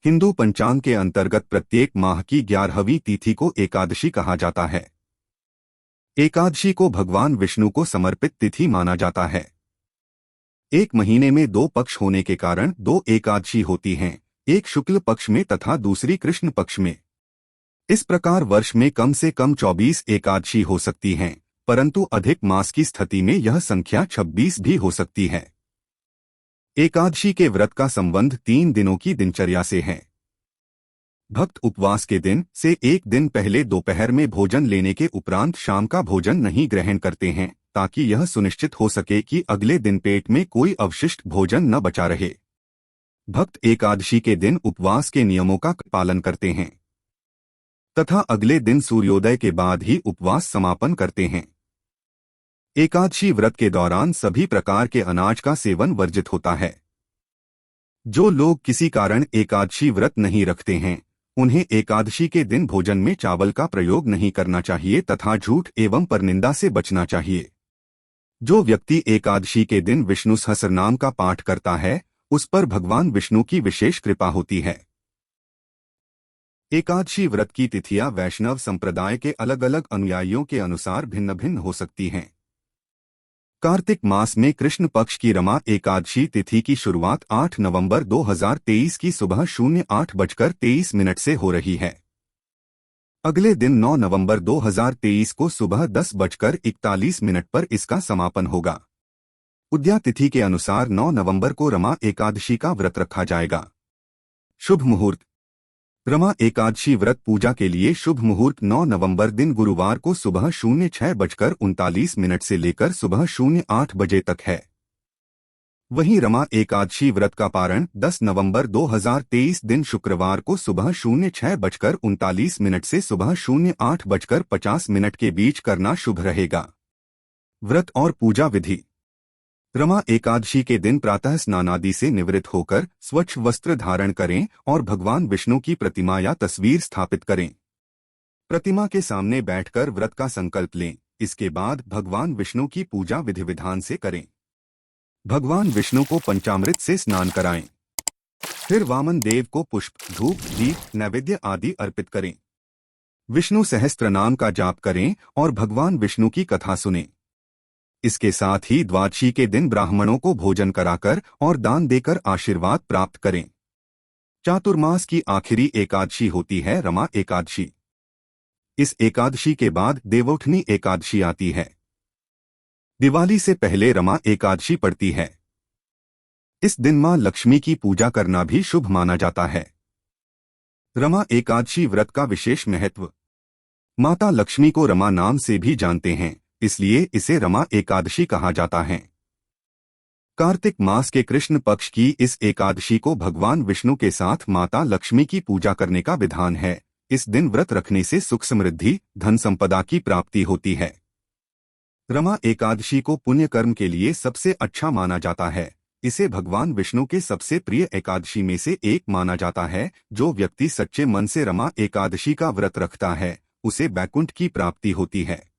हिंदू पंचांग के अंतर्गत प्रत्येक माह की 11वीं तिथि को एकादशी कहा जाता है। एकादशी को भगवान विष्णु को समर्पित तिथि माना जाता है। एक महीने में 2 पक्ष होने के कारण 2 एकादशी होती हैं, एक शुक्ल पक्ष में तथा दूसरी कृष्ण पक्ष में। इस प्रकार वर्ष में कम से कम 24 एकादशी हो सकती हैं, परंतु अधिक मास की स्थिति में यह संख्या 26 भी हो सकती है। एकादशी के व्रत का संबंध 3 दिनों की दिनचर्या से है। भक्त उपवास के दिन से एक दिन पहले दोपहर में भोजन लेने के उपरांत शाम का भोजन नहीं ग्रहण करते हैं, ताकि यह सुनिश्चित हो सके कि अगले दिन पेट में कोई अवशिष्ट भोजन न बचा रहे। भक्त एकादशी के दिन उपवास के नियमों का पालन करते हैं तथा अगले दिन सूर्योदय के बाद ही उपवास समापन करते हैं। एकादशी व्रत के दौरान सभी प्रकार के अनाज का सेवन वर्जित होता है। जो लोग किसी कारण एकादशी व्रत नहीं रखते हैं, उन्हें एकादशी के दिन भोजन में चावल का प्रयोग नहीं करना चाहिए तथा झूठ एवं परनिंदा से बचना चाहिए। जो व्यक्ति एकादशी के दिन विष्णु सहस्रनाम का पाठ करता है, उस पर भगवान विष्णु की विशेष कृपा होती है। एकादशी व्रत की तिथियां वैष्णव संप्रदाय के अलग अलग अनुयायियों के अनुसार भिन्न भिन्न हो सकती हैं। कार्तिक मास में कृष्ण पक्ष की रमा एकादशी तिथि की शुरुआत 8 नवंबर 2023 की सुबह 08:23 से हो रही है। अगले दिन 9 नवंबर 2023 को सुबह 10:41 पर इसका समापन होगा। उद्या तिथि के अनुसार 9 नवंबर को रमा एकादशी का व्रत रखा जाएगा। शुभ मुहूर्त। रमा एकादशी व्रत पूजा के लिए शुभ मुहूर्त 9 नवंबर दिन गुरुवार को सुबह 06:39 से लेकर सुबह 08 बजे तक है। वहीं रमा एकादशी व्रत का पारण 10 नवंबर 2023 दिन शुक्रवार को सुबह 06:39 से सुबह 08:50 के बीच करना शुभ रहेगा। व्रत और पूजा विधि। रमा एकादशी के दिन प्रातः स्नानादि से निवृत्त होकर स्वच्छ वस्त्र धारण करें और भगवान विष्णु की प्रतिमा या तस्वीर स्थापित करें। प्रतिमा के सामने बैठकर व्रत का संकल्प लें। इसके बाद भगवान विष्णु की पूजा विधि विधान से करें। भगवान विष्णु को पंचामृत से स्नान कराएं। फिर वामन देव को पुष्प, धूप, दीप, नैवेद्य आदि अर्पित करें। विष्णु सहस्त्रनाम का जाप करें और भगवान विष्णु की कथा सुनें। इसके साथ ही द्वादशी के दिन ब्राह्मणों को भोजन कराकर और दान देकर आशीर्वाद प्राप्त करें। चातुर्मास की आखिरी एकादशी होती है रमा एकादशी। इस एकादशी के बाद देवोठनी एकादशी आती है। दिवाली से पहले रमा एकादशी पड़ती है। इस दिन मां लक्ष्मी की पूजा करना भी शुभ माना जाता है। रमा एकादशी व्रत का विशेष महत्व। माता लक्ष्मी को रमा नाम से भी जानते हैं, इसलिए इसे रमा एकादशी कहा जाता है। कार्तिक मास के कृष्ण पक्ष की इस एकादशी को भगवान विष्णु के साथ माता लक्ष्मी की पूजा करने का विधान है। इस दिन व्रत रखने से सुख समृद्धि, धन संपदा की प्राप्ति होती है। रमा एकादशी को पुण्य कर्म के लिए सबसे अच्छा माना जाता है। इसे भगवान विष्णु के सबसे प्रिय एकादशी में से एक माना जाता है। जो व्यक्ति सच्चे मन से रमा एकादशी का व्रत रखता है, उसे वैकुंठ की प्राप्ति होती है।